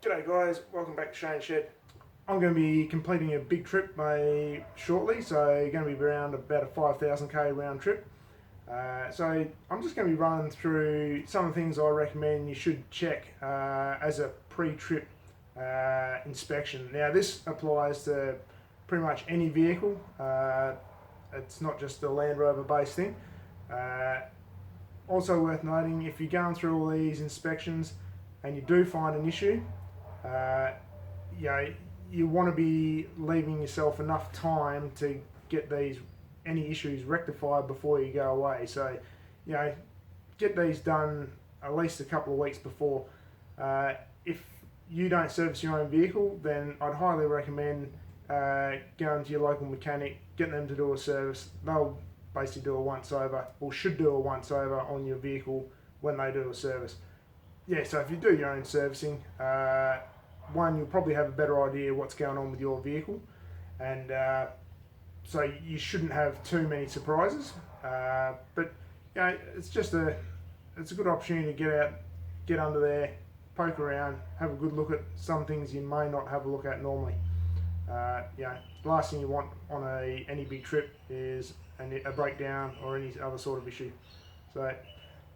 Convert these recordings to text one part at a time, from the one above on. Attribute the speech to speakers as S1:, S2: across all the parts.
S1: G'day guys, welcome back to Shane Shed. I'm going to be completing a big trip shortly, so going to be around about a 5,000k round trip. So I'm just going to be running through some of the things I recommend you should check as a pre-trip inspection. Now this applies to pretty much any vehicle, it's not just the Land Rover based thing. Also worth noting, if you're going through all these inspections and you do find an issue, you want to be leaving yourself enough time to get any issues rectified before you go away. So, get these done at least a couple of weeks before. If you don't service your own vehicle, then I'd highly recommend going to your local mechanic, getting them to do a service. They'll basically do a once over, or should do a once over on your vehicle when they do a service. Yeah, so if you do your own servicing, one, you'll probably have a better idea what's going on with your vehicle, and so you shouldn't have too many surprises. But it's a good opportunity to get under there, poke around, have a good look at some things you may not have a look at normally. Last thing you want on any big trip is a breakdown or any other sort of issue. So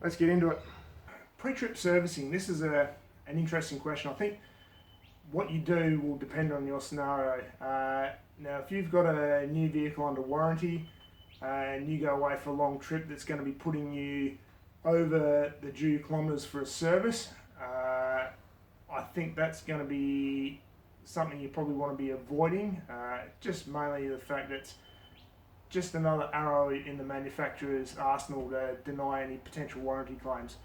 S1: let's get into it. Pre-trip servicing. This is an interesting question. I think what you do will depend on your scenario. Now, if you've got a new vehicle under warranty and you go away for a long trip that's going to be putting you over the due kilometres for a service, I think that's going to be something you probably want to be avoiding. Just mainly the fact that it's just another arrow in the manufacturer's arsenal to deny any potential warranty claims.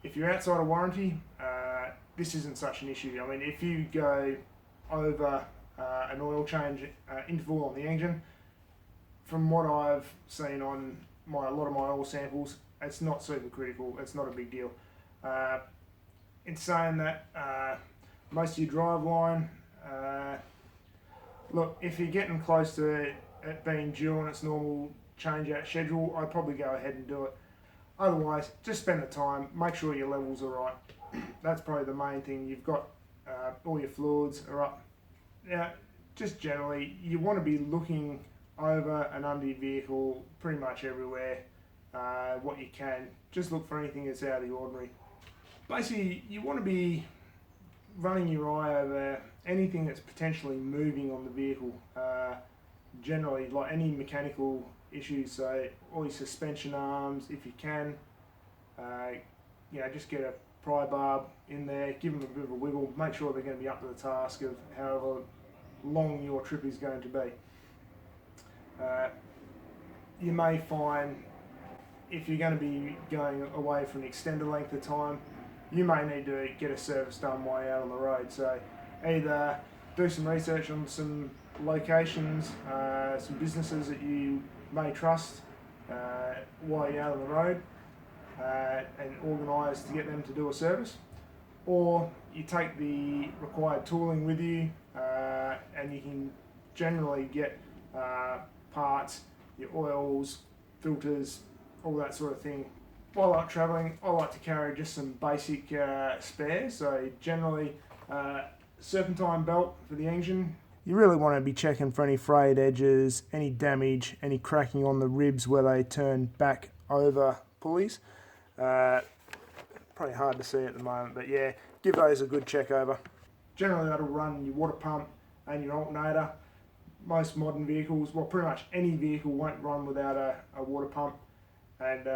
S1: If you're outside of warranty, this isn't such an issue. I mean, if you go over an oil change interval on the engine, from what I've seen on a lot of my oil samples, it's not super critical. It's not a big deal. In saying that, most of your driveline, look, if you're getting close to it being due on its normal change-out schedule, I'd probably go ahead and do it. Otherwise, just spend the time, make sure your levels are right. That's probably the main thing. You've got all your fluids are up. Now, just generally, you want to be looking over and under your vehicle pretty much everywhere, what you can. Just look for anything that's out of the ordinary. Basically, you want to be running your eye over anything that's potentially moving on the vehicle. Generally, like any mechanical issues, so all your suspension arms, if you can, just get a pry bar in there, give them a bit of a wiggle, make sure they're going to be up to the task of however long your trip is going to be. You may find if you're going to be going away for an extended length of time, you may need to get a service done while you're out on the road. So either do some research on some locations, some businesses that you may trust while you're out on the road, and organise to get them to do a service, or you take the required tooling with you, and you can generally get parts, your oils, filters, all that sort of thing. While I'm travelling, I like to carry just some basic spares, so generally serpentine belt for the engine. You really want to be checking for any frayed edges, any damage, any cracking on the ribs where they turn back over pulleys. Probably hard to see at the moment, but yeah, give those a good check over. Generally that'll run your water pump and your alternator. Most modern vehicles, well, pretty much any vehicle won't run without a water pump, and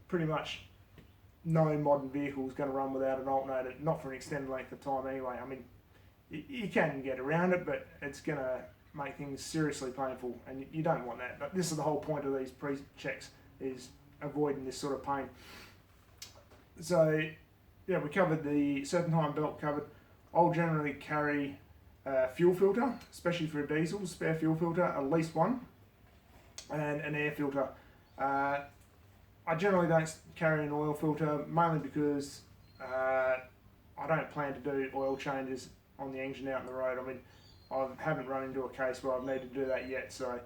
S1: pretty much no modern vehicle is going to run without an alternator, not for an extended length of time anyway. I mean, you can get around it, but it's going to make things seriously painful, and you don't want that. But this is the whole point of these pre-checks, is avoiding this sort of pain. So, yeah, we covered the serpentine belt covered. I'll generally carry a fuel filter, especially for a diesel, spare fuel filter, at least one, and an air filter. I generally don't carry an oil filter, mainly because I don't plan to do oil changes on the engine out on the road. I mean, I haven't run into a case where I've needed to do that yet. So,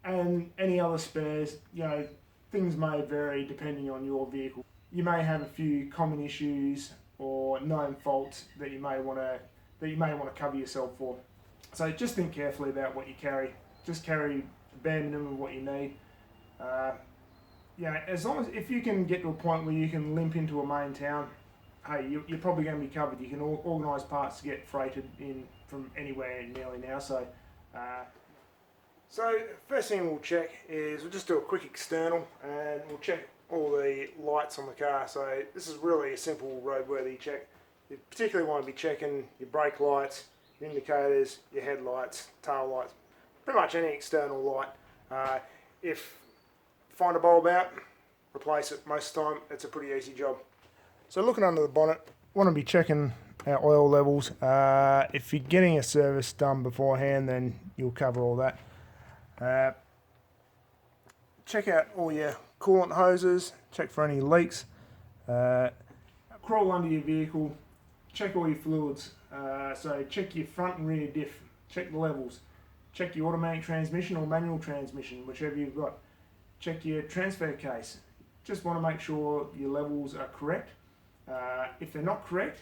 S1: and any other spares, things may vary depending on your vehicle. You may have a few common issues or known faults that you may want to that you may want to cover yourself for. So just think carefully about what you carry. Just carry the bare minimum of what you need. As long as if you can get to a point where you can limp into a main town, hey, you're probably going to be covered. You can organise parts to get freighted in from anywhere nearly now. So first thing we'll check is we'll just do a quick external and we'll check all the lights on the car. So this is really a simple roadworthy check. You particularly want to be checking your brake lights, your indicators, your headlights, tail lights, pretty much any external light. If find a bulb out, replace it. Most of the time it's a pretty easy job. So looking under the bonnet, want to be checking our oil levels. If you're getting a service done beforehand, then you'll cover all that. Check out all your coolant hoses, check for any leaks. Crawl under your vehicle, check all your fluids. So check your front and rear diff, check the levels. Check your automatic transmission or manual transmission, whichever you've got. Check your transfer case. Just want to make sure your levels are correct. If they're not correct,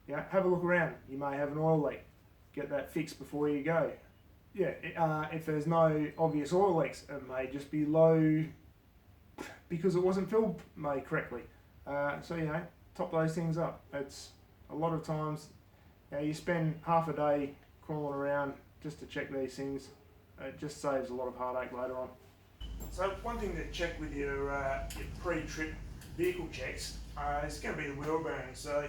S1: have a look around. You may have an oil leak. Get that fixed before you go. If there's no obvious oil leaks, it may just be low because it wasn't filled correctly. Top those things up. It's a lot of times you spend half a day crawling around just to check these things. It just saves a lot of heartache later on. So one thing to check with your pre-trip vehicle checks is going to be the wheel bearing. So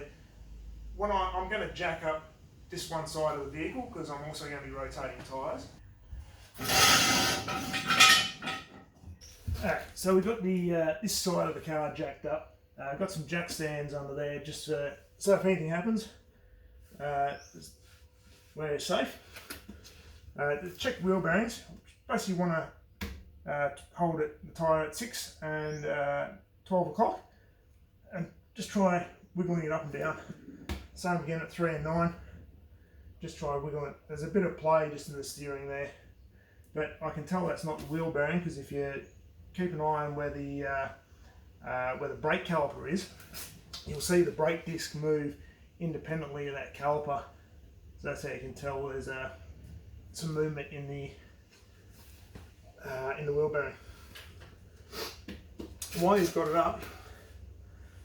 S1: when I'm going to jack up this one side of the vehicle because I'm also going to be rotating tyres. Alright, so we've got the this side of the car jacked up. I've got some jack stands under there just so if anything happens, we're safe. Check wheel bearings. Basically want to hold the tyre at 6 and 12 o'clock and just try wiggling it up and down. Same again at 3 and 9. Just try wiggling it. There's a bit of play just in the steering there, but I can tell that's not the wheel bearing because if you keep an eye on where the brake caliper is, you'll see the brake disc move independently of that caliper. So that's how you can tell there's some movement in the wheel bearing. While you've got it up,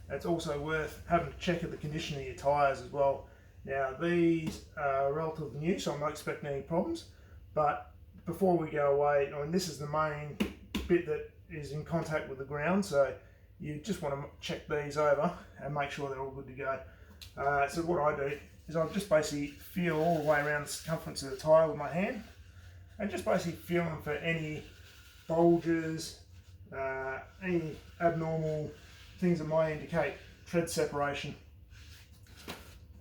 S1: it's also worth having to check the condition of your tyres as well. Now these are relatively new, so I'm not expecting any problems, but before we go away, this is the main bit that is in contact with the ground, so you just want to check these over and make sure they're all good to go. So what I do is I'll just basically feel all the way around the circumference of the tyre with my hand and just basically feeling for any bulges, any abnormal things that might indicate tread separation.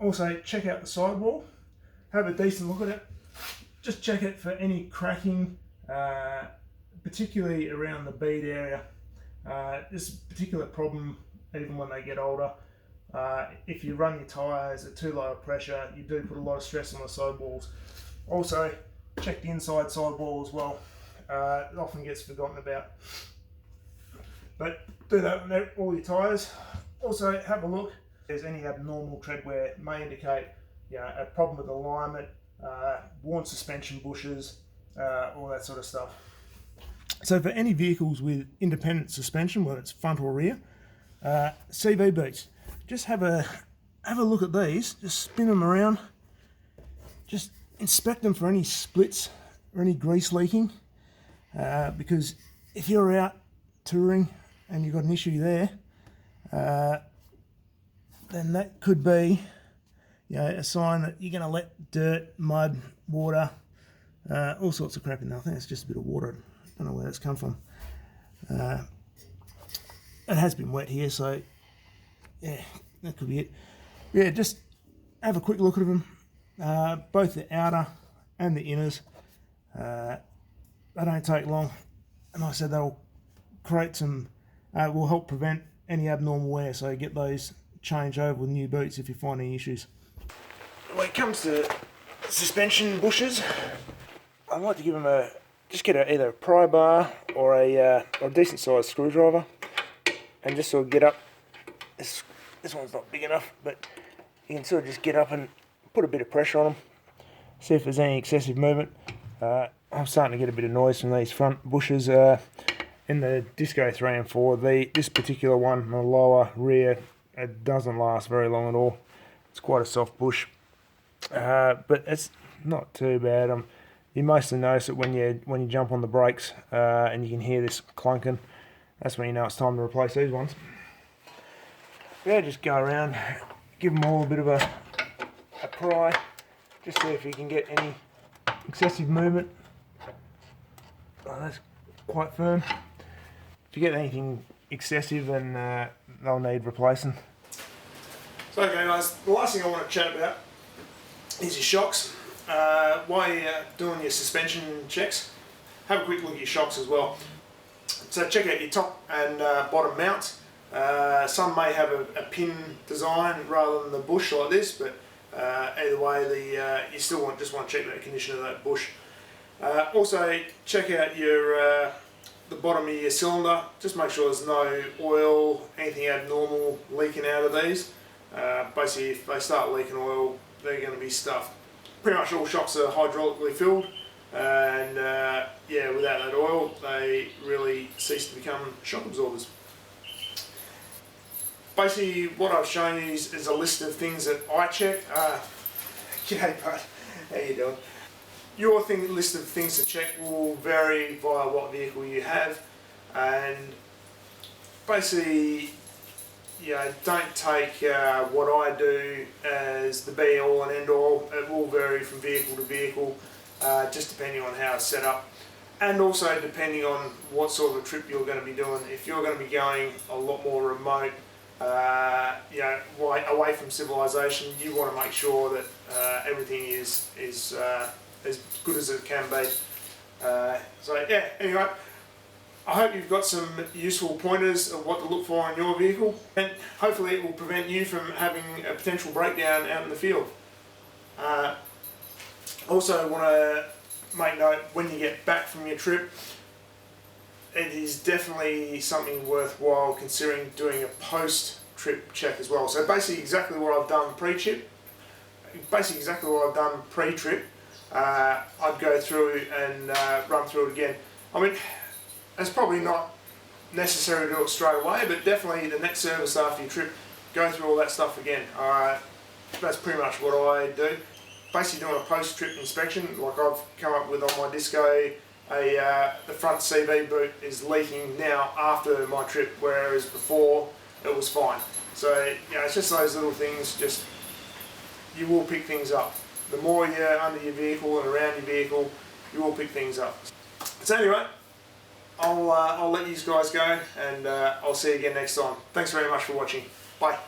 S1: Also check out the sidewall, have a decent look at it, just check it for any cracking, particularly around the bead area. This particular problem even when they get older. If you run your tyres at too low a pressure, you do put a lot of stress on the sidewalls. Also check the inside sidewall as well. It often gets forgotten about. But do that on all your tyres. Also have a look if there's any abnormal tread wear. It may indicate a problem with alignment, worn suspension bushes, all that sort of stuff. So for any vehicles with independent suspension, whether it's front or rear, CV beats, just have a look at these, just spin them around, just inspect them for any splits or any grease leaking, because if you're out touring and you've got an issue there, then that could be a sign that you're going to let dirt, mud, water, all sorts of crap in there. I think it's just a bit of water. I don't know where that's come from. It has been wet here, so yeah, that could be it. Yeah, just have a quick look at them, both the outer and the inners. They don't take long, and like I said, they'll create some, will help prevent any abnormal wear, so get those changed over with new boots if you find any issues. When it comes to suspension bushes, I like to give them just get either a pry bar or a decent sized screwdriver and just sort of get up. This one's not big enough, but you can sort of just get up and put a bit of pressure on them, see if there's any excessive movement. I'm starting to get a bit of noise from these front bushes. In the Disco 3 and 4, this particular one, the lower rear, it doesn't last very long at all. It's quite a soft bush, but it's not too bad. You mostly notice it when you jump on the brakes and you can hear this clunking. That's when you know it's time to replace these ones. Yeah, just go around, give them all a bit of a pry, just see if you can get any excessive movement. Oh, that's quite firm. If you get anything excessive, then they'll need replacing. So okay guys, the last thing I want to chat about is your shocks. While you're doing your suspension checks, have a quick look at your shocks as well. So check out your top and bottom mounts. Some may have a pin design rather than the bush like this, but either way, you still just want to check the condition of that bush. Also check out the bottom of your cylinder. Just make sure there's no oil, anything abnormal leaking out of these. Basically, if they start leaking oil, they're going to be stuffed. Pretty much all shocks are hydraulically filled, and yeah, without that oil, they really cease to become shock absorbers. Basically, what I've shown you is a list of things that I check. G'day, bud. How you doing? Your list of things to check will vary via what vehicle you have, and basically, don't take what I do as the be all and end all. It will vary from vehicle to vehicle, just depending on how it's set up, and also depending on what sort of a trip you're going to be doing. If you're going to be going a lot more remote, away from civilization, you want to make sure that everything is as good as it can be. So yeah, anyway, I hope you've got some useful pointers of what to look for in your vehicle, and hopefully it will prevent you from having a potential breakdown out in the field. Also want to make note, when you get back from your trip, it is definitely something worthwhile considering doing a post-trip check as well. So basically exactly what I've done pre-trip, I'd go through and run through it again. I mean, it's probably not necessary to do it straight away, but definitely the next service after your trip, go through all that stuff again. That's pretty much what I do. Basically doing a post-trip inspection, like I've come up with on my Disco. The front CV boot is leaking now after my trip, whereas before it was fine. So it's just those little things. Just you will pick things up. The more you're under your vehicle and around your vehicle, you will pick things up. So anyway, I'll let you guys go, and I'll see you again next time. Thanks very much for watching. Bye.